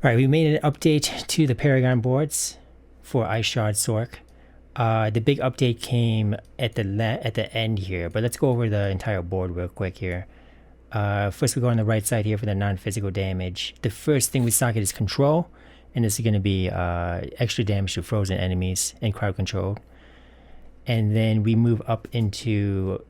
All right, we made an update to the Paragon boards for Ice Shards Sorcerer. The big update came at the end here, but let's go over the entire board real quick here. First, we go on the right side here for the non-physical damage. The first thing we socket is control, and this is going to be extra damage to frozen enemies and crowd control. And then we move up into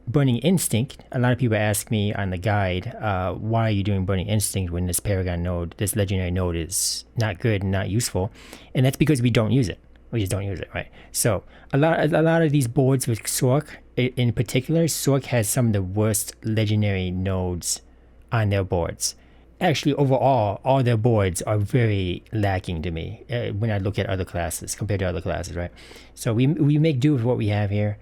Burning Instinct. A lot of people ask me on the guide, why are you doing Burning Instinct when this Paragon node, this legendary node, is not good and not useful? And that's because we don't use it. We just don't use it, right? So a lot of these boards with Sorc, in particular, Sorc has some of the worst legendary nodes on their boards. Actually, overall, all their boards are very lacking to me when I look at other classes compared to other classes, right? So we make do with what we have here.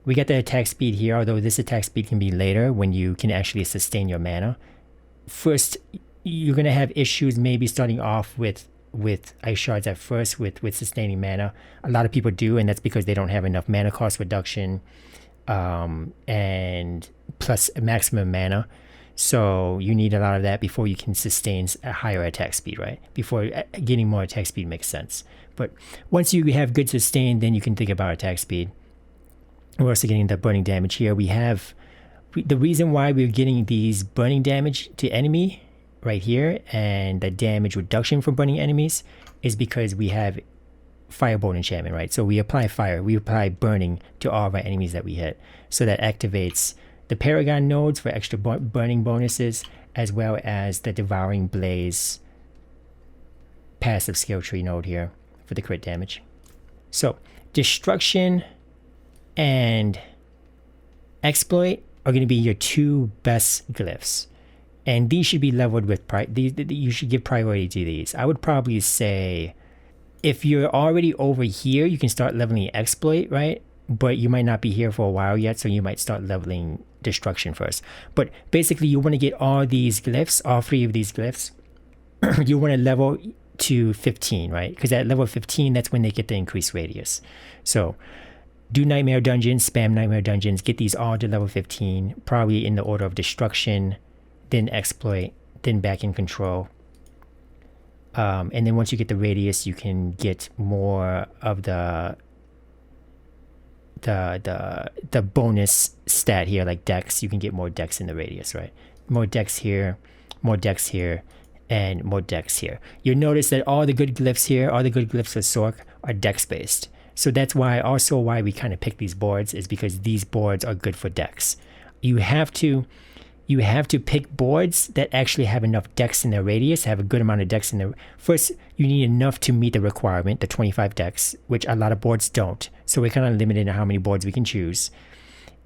We get the attack speed here, although this attack speed can be later when you can actually sustain your mana. First, you're going to have issues maybe starting off with Ice Shards at first with sustaining mana. A lot of people do, and that's because they don't have enough mana cost reduction and plus maximum mana. So you need a lot of that before you can sustain a higher attack speed, right? Before getting more attack speed makes sense. But once you have good sustain, then you can think about attack speed. We're also getting the burning damage here. The reason why we're getting these burning damage to enemy right here and the damage reduction from burning enemies is because we have Fire Bolt Enchantment, right? So we apply fire, we apply burning to all of our enemies that we hit. So that activates the Paragon nodes for extra burning bonuses, as well as the Devouring Blaze passive skill tree node here for the crit damage. So Destruction and Exploit are going to be your two best glyphs, and these should be leveled with you should give priority to these. I would probably say if you're already over here, you can start leveling Exploit, right? But you might not be here for a while yet, so you might start leveling Destruction first. But basically, you want to get all these glyphs, all three of these glyphs. You want to level to 15, right? Because at level 15, that's when they get the increased radius. So do Nightmare Dungeons, spam Nightmare Dungeons, get these all to level 15, probably in the order of Destruction, then Exploit, then back in Control. And then once you get the radius, you can get more of the bonus stat here, like Dex. You can get more Dex in the radius, right? More Dex here, and more Dex here. You'll notice that all the good glyphs here, all the good glyphs of Sorc are Dex based. So that's why we kind of pick these boards, is because these boards are good for Dex. You have to pick boards that actually have enough Dex in their radius, have a good amount of Dex in their... First, you need enough to meet the requirement, the 25 Dex, which a lot of boards don't. So we're kind of limited in how many boards we can choose.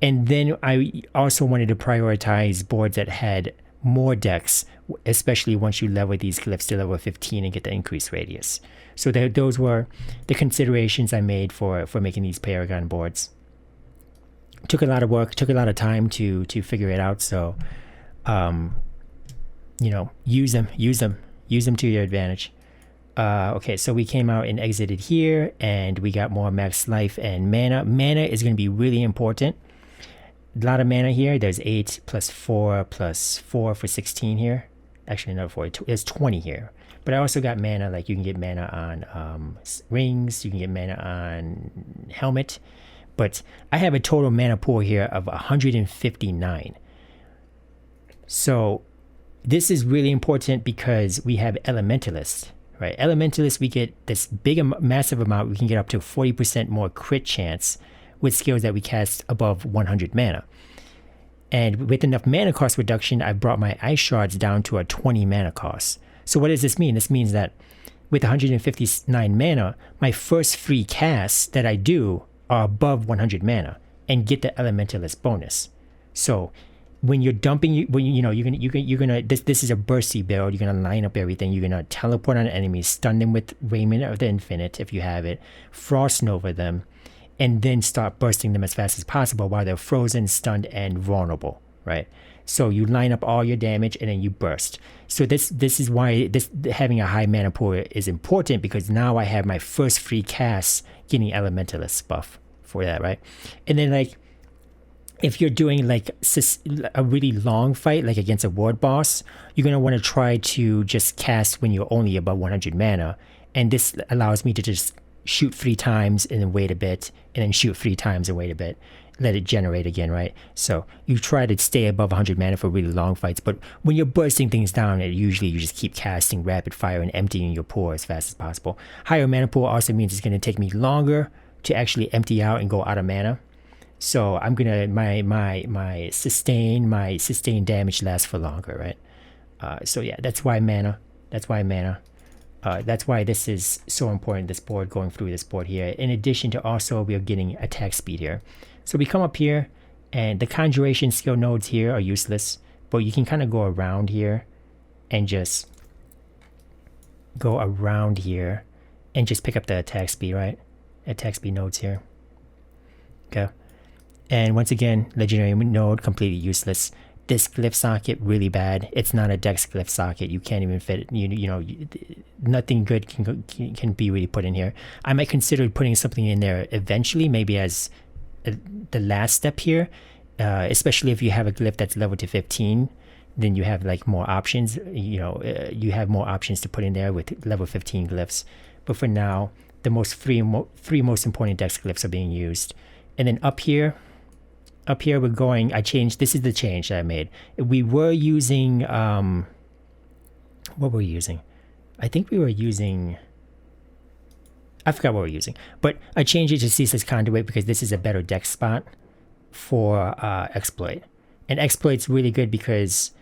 And then I also wanted to prioritize boards that had more Dex, especially once you level these glyphs to level 15 and get the increased radius. So those were the considerations I made for making these Paragon boards. Took a lot of work, took a lot of time to figure it out. So, use them to your advantage. Okay, so we came out and exited here, and we got more max life and mana. Mana is going to be really important. A lot of mana here. There's 8 plus 4 plus 4 for 16 here. Actually, another 4. There's 20 here. But I also got mana, like you can get mana on rings, you can get mana on helmet. But I have a total mana pool here of 159. So this is really important because we have Elementalists, right? Elementalists, we get this massive amount. We can get up to 40% more crit chance with skills that we cast above 100 mana. And with enough mana cost reduction, I brought my Ice Shards down to a 20 mana cost. So what does this mean? This means that with 159 mana, my first 3 casts that I do are above 100 mana and get the Elementalist bonus. So when you're dumping, you're gonna this is a bursty build. You're gonna line up everything. You're gonna teleport on enemies, stun them with Raiment of the Infinite if you have it, Frost Nova them, and then start bursting them as fast as possible while they're frozen, stunned, and vulnerable, right? So you line up all your damage and then you burst. So this is why having a high mana pool is important, because now I have my first 3 casts getting Elementalist buff for that, right? And then like if you're doing like a really long fight, like against a ward boss, you're going to want to try to just cast when you're only above 100 mana. And this allows me to just shoot 3 times and then wait a bit, and then shoot 3 times and wait a bit. Let it generate again, right? So you try to stay above 100 mana for really long fights, but when you're bursting things down, usually you just keep casting rapid fire and emptying your pool as fast as possible. Higher mana pool also means it's going to take me longer to actually empty out and go out of mana. So I'm gonna my sustain damage lasts for longer, right? So yeah, that's why mana. That's why this is so important. This board, going through this board here. In addition to also we are getting attack speed here. So we come up here, and the conjuration skill nodes here are useless, but you can kind of go around here, and just go around here, and just pick up the attack speed, right? Attack speed nodes here. Okay. And once again, legendary node, completely useless. This glyph socket, really bad. It's not a dex glyph socket. You can't even fit it. You know, nothing good can be really put in here. I might consider putting something in there eventually, maybe as the last step here, especially if you have a glyph that's level to 15. Then you have like more options. You have more options to put in there with level 15 glyphs. But for now, the three most important dex glyphs are being used. And then up here we're going, I changed, this is the change that I made. We were using, what were we using? I think we were using, I forgot what we're using. But I changed it to Ceaseless Conduit because this is a better dex spot for Exploit. And Exploit's really good because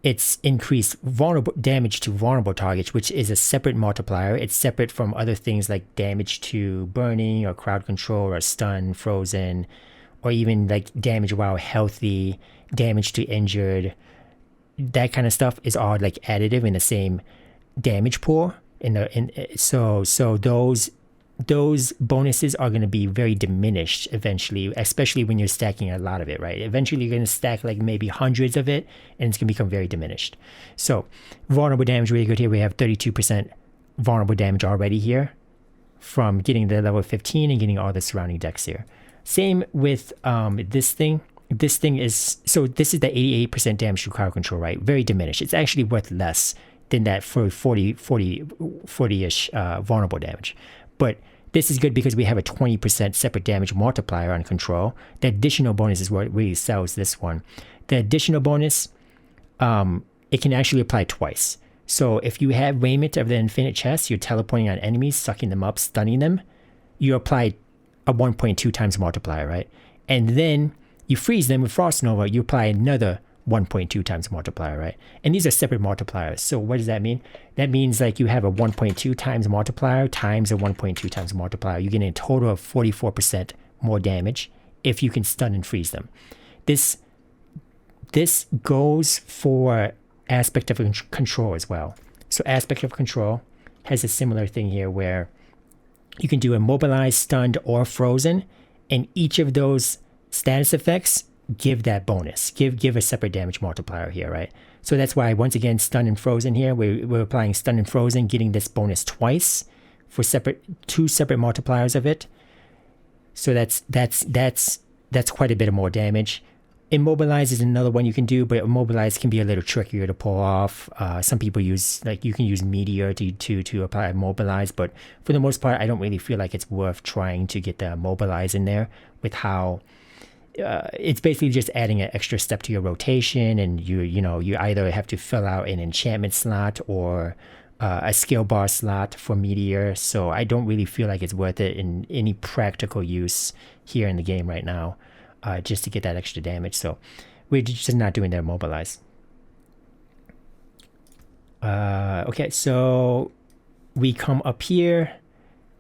it's increased vulnerable damage to vulnerable targets, which is a separate multiplier. It's separate from other things like damage to burning or crowd control or stun, frozen, or even like damage while healthy, damage to injured. That kind of stuff is all like additive in the same damage pool. So those bonuses are going to be very diminished eventually, especially when you're stacking a lot of it, right? Eventually you're going to stack like maybe hundreds of it, and it's going to become very diminished. So vulnerable damage, really good here. We have 32% vulnerable damage already here from getting the level 15 and getting all the surrounding decks here. Same with this thing. This thing is, so this is the 88% damage to crowd control, right? Very diminished. It's actually worth less than that for 40-ish vulnerable damage. But this is good because we have a 20% separate damage multiplier on control. The additional bonus is what really sells this one. The additional bonus, it can actually apply twice. So if you have Raiment of the Infinite Chest, you're teleporting on enemies, sucking them up, stunning them, you apply a 1.2 times multiplier, right? And then you freeze them with Frost Nova, you apply another 1.2 times multiplier, right? And these are separate multipliers. So what does that mean? That means like you have a 1.2 times multiplier times a 1.2 times multiplier. You get a total of 44% more damage if you can stun and freeze them. This goes for Aspect of Control as well. So Aspect of Control has a similar thing here where you can do immobilized, stunned, or frozen, and each of those status effects give that bonus, give a separate damage multiplier here, right? So that's why, once again, stun and frozen here, we're applying stun and frozen, getting this bonus twice for two separate multipliers of it. So that's quite a bit of more damage. Immobilize is another one you can do, but immobilize can be a little trickier to pull off. Some people use, like, you can use Meteor to apply immobilize, but for the most part, I don't really feel like it's worth trying to get the immobilize in there with how it's basically just adding an extra step to your rotation, and you either have to fill out an enchantment slot or a skill bar slot for Meteor. So I don't really feel like it's worth it in any practical use here in the game right now. Just to get that extra damage, so we're just not doing their mobilize. Okay, so we come up here,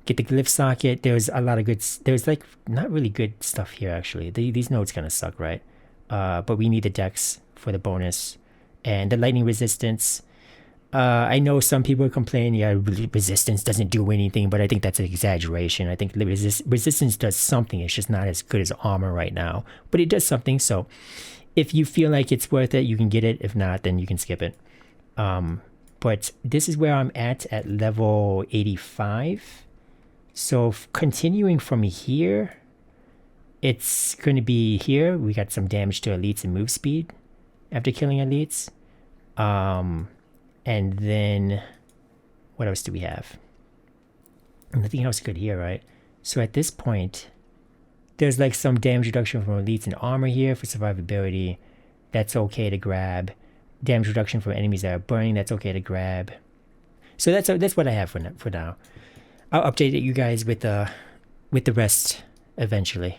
get the glyph socket. There's a lot of good, there's like not really good stuff here actually. These nodes kind of suck, right? But we need the dex for the bonus and the lightning resistance. I know some people complain, yeah, resistance doesn't do anything, but I think that's an exaggeration. I think resistance does something. It's just not as good as armor right now, but it does something. So if you feel like it's worth it, you can get it. If not, then you can skip it. But this is where I'm at level 85. So continuing from here, it's going to be here. We got some damage to elites and move speed after killing elites. And then what else do we have? Nothing else good here, right? So at this point, there's like some damage reduction from elites and armor here for survivability. That's okay to grab. Damage reduction from enemies that are burning. That's okay to grab. So that's what I have for now. I'll update you guys with the rest eventually.